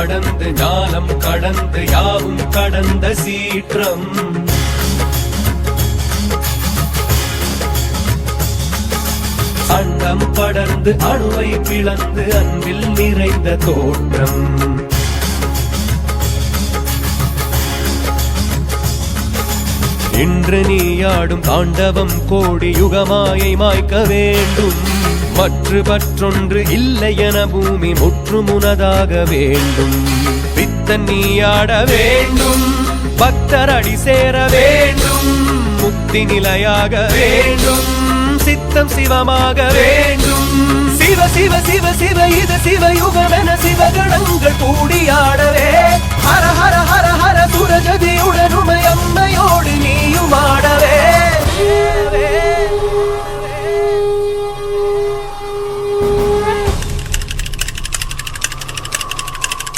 கடந்து ஞானம் கடந்து யாவும் கடந்த சீற்றம் அண்டம் படர்ந்து அணுவை பிளந்து அன்பில் நிறைந்த தோற்றம் இன்று நீயாடும் தாண்டவம் கோடி யுகமாயை மாய்க்க வேண்டும் மற்றொன்று இல்லை என பூமி முற்றுமுனதாக வேண்டும் பித்தன் நீயாட வேண்டும் பக்தர் அடி சேர வேண்டும் முக்தி நிலையாக வேண்டும் சித்தம் சிவமாக வேண்டும் சிவ சிவ சிவ சிவ இது சிவயுகமென சிவகணங்கள்